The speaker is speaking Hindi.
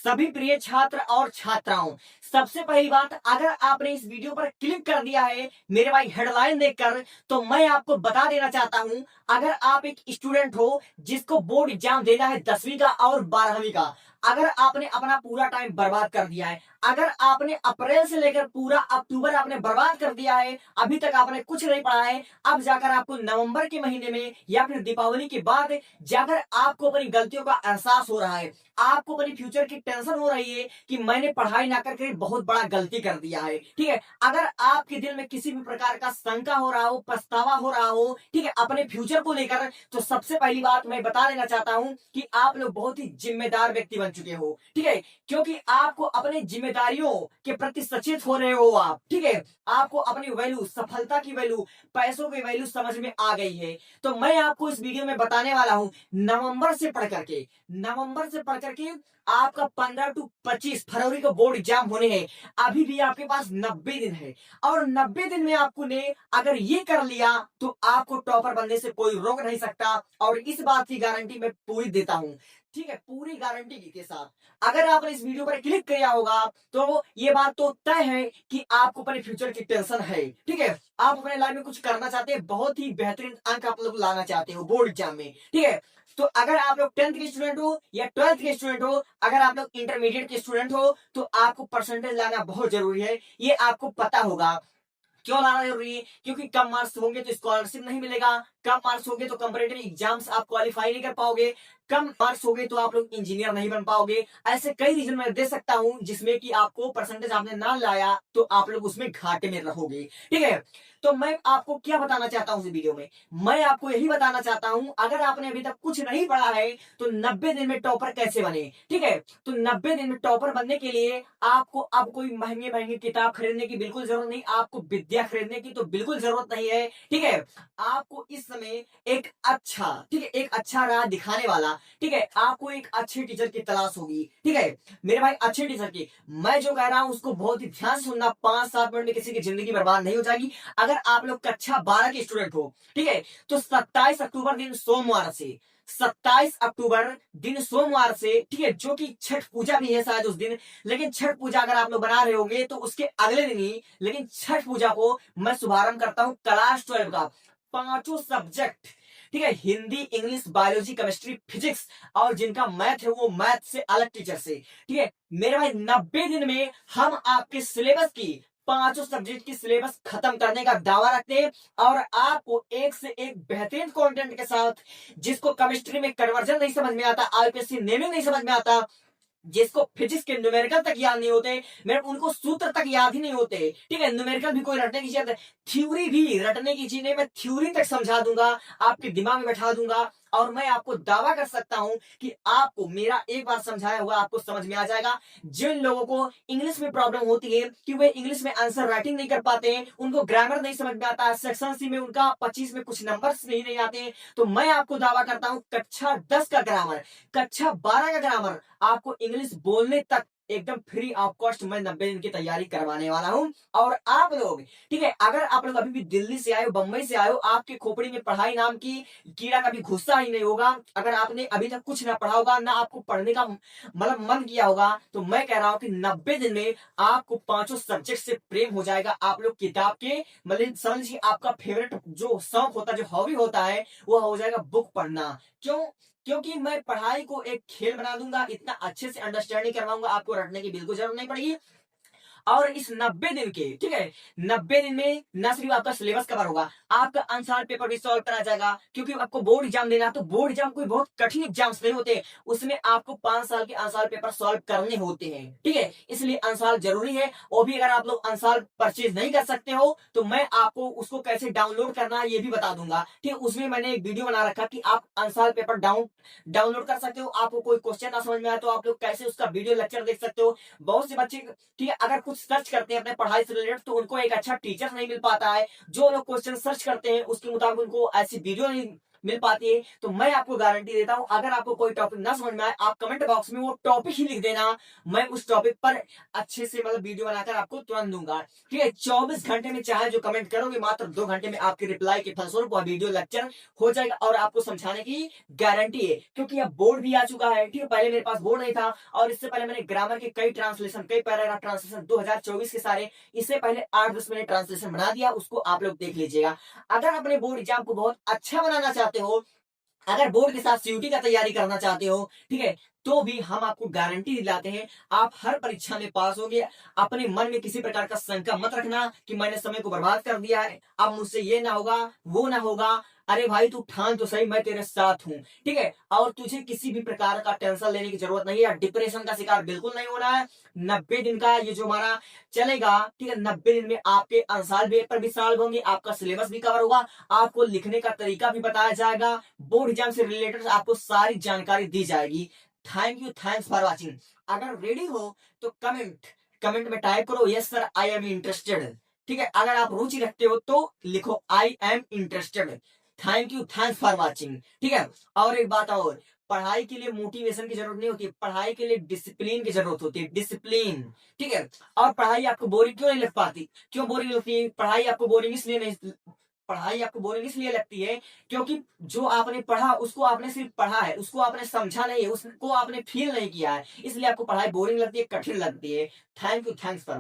सभी प्रिय छात्र और छात्राओं, सबसे पहली बात, अगर आपने इस वीडियो पर क्लिक कर दिया है मेरे भाई हेडलाइन देखकर, तो मैं आपको बता देना चाहता हूं, अगर आप एक स्टूडेंट हो जिसको बोर्ड एग्जाम देना है 10वीं का और 12वीं का, अगर आपने अपना पूरा टाइम बर्बाद कर दिया है, अगर आपने अप्रैल से लेकर पूरा अक्टूबर आपने बर्बाद कर दिया है, अभी तक आपने कुछ नहीं पढ़ा है, अब जाकर आपको नवंबर के महीने में या फिर दीपावली के बाद जाकर आपको अपनी गलतियों का एहसास हो रहा है, आपको अपनी फ्यूचर की टेंशन हो रही है कि मैंने पढ़ाई ना करके बहुत बड़ा गलती कर दिया है, ठीक है। अगर आपके दिल में किसी भी प्रकार का शंका हो रहा हो, पछतावा हो रहा हो, ठीक है, अपने फ्यूचर को लेकर, तो सबसे पहली बात मैं बता देना चाहता हूं कि आप लोग बहुत ही जिम्मेदार व्यक्ति बन चुके हो, ठीक है, क्योंकि आपको अपनी जिम्मेदारियों के प्रति सचेत हो रहे हो आप, ठीक है, आपको अपनी वैल्यू, सफलता की वैल्यू, पैसों की वैल्यू समझ में आ गई है। तो मैं आपको इस वीडियो में बताने वाला हूं, नवंबर से पढ़ करके आपका 15 टू 25 फरवरी को बोर्ड एग्जाम होने हैं। अभी भी आपके पास 90 दिन है, और 90 दिन में आपको ने अगर ये कर लिया तो आपको टॉपर बनने से कोई रोक नहीं सकता, और इस बात की गारंटी मैं पूरी देता हूं, ठीक है, पूरी गारंटी के साथ। अगर आपने इस वीडियो पर क्लिक किया होगा तो ये बात तो तय है कि आपको अपने फ्यूचर की टेंशन है, ठीक है, आप अपने लाइफ में कुछ करना चाहते हैं, बहुत ही बेहतरीन अंक आप लोग लाना चाहते हो बोर्ड एग्जाम में, ठीक है। तो अगर आप लोग 10th के स्टूडेंट हो या 12th के स्टूडेंट हो, अगर आप लोग इंटरमीडिएट के स्टूडेंट हो, तो आपको परसेंटेज लाना बहुत जरूरी है, ये आपको पता होगा। क्यों लाना जरूरी है? क्योंकि कम मार्क्स होंगे तो स्कॉलरशिप नहीं मिलेगा, कम मार्क्स होंगे तो कंपैरेटिव एग्जाम्स आप क्वालिफाई नहीं कर पाओगे, कम मार्क्स हो गए तो आप लोग इंजीनियर नहीं बन पाओगे। ऐसे कई रीजन मैं दे सकता हूं जिसमें कि आपको परसेंटेज आपने ना लाया तो आप लोग उसमें घाटे में रहोगे, ठीक है। तो मैं आपको क्या बताना चाहता हूं इस वीडियो में, मैं आपको यही बताना चाहता हूं, अगर आपने अभी तक कुछ नहीं पढ़ा है तो 90 दिन में टॉपर कैसे बने, ठीक है। तो 90 दिन में टॉपर बनने के लिए आपको अब कोई महंगे महंगे किताब खरीदने की बिल्कुल जरूरत नहीं, आपको विद्या खरीदने की तो बिल्कुल जरूरत नहीं है, ठीक है। आपको इस समय एक अच्छा, ठीक है, एक अच्छा राह दिखाने वाला, ठीक है, आपको एक अच्छे टीचर की तलाश होगी, ठीक है मेरे भाई, अच्छे टीचर की। मैं जो कह रहा हूं उसको बहुत ही ध्यान से सुनना, 5-7 मिनट में किसी की जिंदगी बर्बाद नहीं हो जाएगी। अगर आप लोग कक्षा 12 के स्टूडेंट हो, ठीक है, तो 27 अक्टूबर दिन सोमवार से, 27 अक्टूबर दिन सोमवार से, ठीक है, जो कि छठ पूजा भी है शायद उस दिन, लेकिन छठ पूजा अगर आप लोग बना रहे होंगे तो उसके अगले दिन ही, लेकिन छठ पूजा को मैं शुभारंभ करता हूं क्लास 12 का, पांचों सब्जेक्ट, ठीक है, Hindi, English, biology, chemistry, physics, और जिनका मैथ है वो मैथ से अलग टीचर से, ठीक है मेरे भाई। 90 दिन में हम आपके सिलेबस की, पांचों सब्जेक्ट की सिलेबस खत्म करने का दावा रखते हैं, और आपको एक से एक बेहतरीन कंटेंट के साथ, जिसको केमिस्ट्री में कन्वर्जन नहीं समझ में आता, आईपीएससी नेमिंग नहीं समझ में आता, जिसको फिजिक्स के न्यूमेरिकल तक याद नहीं होते, मेरे उनको सूत्र तक याद ही नहीं होते, ठीक है, न्यूमेरिकल भी कोई रटने की चीज, थ्योरी भी रटने की चीज नहीं, मैं थ्योरी तक समझा दूंगा, आपके दिमाग में बैठा दूंगा, और मैं आपको दावा कर सकता हूं कि आपको मेरा एक बार समझाया हुआ आपको समझ में आ जाएगा। जिन लोगों को इंग्लिश में प्रॉब्लम होती है कि वे इंग्लिश में आंसर राइटिंग नहीं कर पाते हैं, उनको ग्रामर नहीं समझ में आता, सेक्शन सी में उनका 25 में कुछ नंबर्स नहीं आते हैं, तो मैं आपको दावा करता हूं कक्षा 10 का ग्रामर, कक्षा 12 का ग्रामर, आपको इंग्लिश बोलने तक एकदम फ्री ऑफ कॉस्ट मैं 90 दिन की तैयारी करवाने वाला हूं। और आप लोग, ठीक है, अगर आप लोग अभी भी दिल्ली से आए हो, बंबई से आए हो, आपके खोपड़ी में पढ़ाई नाम की कीड़ा कभी घुसा ही नहीं होगा, अगर आपने अभी तक कुछ ना पढ़ा होगा, ना आपको पढ़ने का मतलब मन किया होगा, तो मैं कह रहा हूं कि 90 दिन में आपको पांचों सब्जेक्ट से प्रेम हो जाएगा। आप लोग किताब के मतलब समझ लीजिए आपका फेवरेट जो शौक होता है, जो हॉबी होता है, वो हो जाएगा बुक पढ़ना। क्यों? क्योंकि मैं पढ़ाई को एक खेल बना दूंगा, इतना अच्छे से अंडरस्टैंडिंग करवाऊंगा, आपको रटने की बिल्कुल जरूरत नहीं पड़ेगी। और इस 90 दिन के, ठीक है, 90 दिन में न सिर्फ आपका सिलेबस कवर होगा, आपका आंसर पेपर भी सॉल्व करा जाएगा, क्योंकि आपको बोर्ड एग्जाम देना है, तो बोर्ड एग्जाम कोई बहुत कठिन एग्जाम्स नहीं होते, उसमें आपको 5 साल के आंसर पेपर सॉल्व करने होते हैं, ठीक है, इसलिए आंसर जरूरी है। और भी अगर आप लोग आंसर परचेज नहीं कर सकते हो तो मैं आपको उसको कैसे डाउनलोड करना है ये भी बता दूंगा, ठीक है, उसमें मैंने एक वीडियो बना रखा कि आप आंसर पेपर डाउनलोड कर सकते हो, आपको कोई क्वेश्चन ना समझ में आए तो आप लोग कैसे उसका वीडियो लेक्चर देख सकते हो। बहुत से बच्चे, ठीक है, अगर कुछ सर्च करते हैं अपने पढ़ाई से रिलेटेड तो उनको एक अच्छा टीचर नहीं मिल पाता है, जो लोग क्वेश्चन सर्च करते हैं उसके मुताबिक उनको ऐसी वीडियो नहीं मिल पाती है। तो मैं आपको गारंटी देता हूं, अगर आपको कोई टॉपिक ना समझ में आए, आप कमेंट बॉक्स में वो टॉपिक ही लिख देना, मैं उस टॉपिक पर अच्छे से मतलब वीडियो बनाकर आपको तुरंत दूंगा। ठीक है, 24 घंटे में चाहे जो कमेंट करोगे, मात्र 2 घंटे में आपके रिप्लाई के फलस्वरूप वह वीडियो लेक्चर हो जाएगा और आपको समझाने की गारंटी है। क्योंकि अब बोर्ड भी आ चुका है। ठीक है, पहले मेरे पास बोर्ड नहीं था और इससे पहले मैंने ग्रामर के कई ट्रांसलेशन, कई पैराग्राफ ट्रांसलेशन 2024 के सारे, इससे पहले 8-10 मिनट ट्रांसलेशन बना दिया, उसको आप लोग देख लीजिएगा। अगर अपने बोर्ड एग्जाम को बहुत अच्छा बनाना चाहते हो, अगर बोर्ड के साथ सीयूटी का तैयारी करना चाहते हो, ठीक है, तो भी हम आपको गारंटी दिलाते हैं, आप हर परीक्षा में पास होंगे। अपने मन में किसी प्रकार का शंका मत रखना कि मैंने समय को बर्बाद कर दिया है, अब मुझसे ये ना होगा, वो ना होगा। अरे भाई, तू ठान तो सही, मैं तेरे साथ हूं। ठीक है, और तुझे किसी भी प्रकार का टेंशन लेने की जरूरत नहीं है, डिप्रेशन का शिकार बिल्कुल नहीं होना है। 90 दिन का ये जो हमारा चलेगा, ठीक है, 90 दिन में आपके आंसर पेपर भी सॉल्व होंगे, आपका सिलेबस भी कवर होगा, आपको लिखने का तरीका भी बताया जाएगा, बोर्ड एग्जाम से रिलेटेड आपको सारी जानकारी दी जाएगी। Thank you, thanks for watching. अगर रेडी हो तो कमेंट कमेंट में टाइप करो, yes sir I am interested. ठीक है, अगर आप रुचि रखते हो तो लिखो I am interested. Thank you, thanks for watching. ठीक है, और एक बात और, पढ़ाई के लिए मोटिवेशन की जरूरत नहीं होती, पढ़ाई के लिए डिसिप्लिन की जरूरत होती है, डिसिप्लिन। ठीक है, और पढ़ाई आपको बोरिंग क्यों नहीं लग पाती? क्यों बोरिंग लगती है पढ़ाई आपको? बोरिंग इसलिए नहीं, पढ़ाई आपको बोरिंग इसलिए लगती है क्योंकि जो आपने पढ़ा उसको आपने सिर्फ पढ़ा है, उसको आपने समझा नहीं है, उसको आपने फील नहीं किया है, इसलिए आपको पढ़ाई बोरिंग लगती है, कठिन लगती है। Thank you, thanks for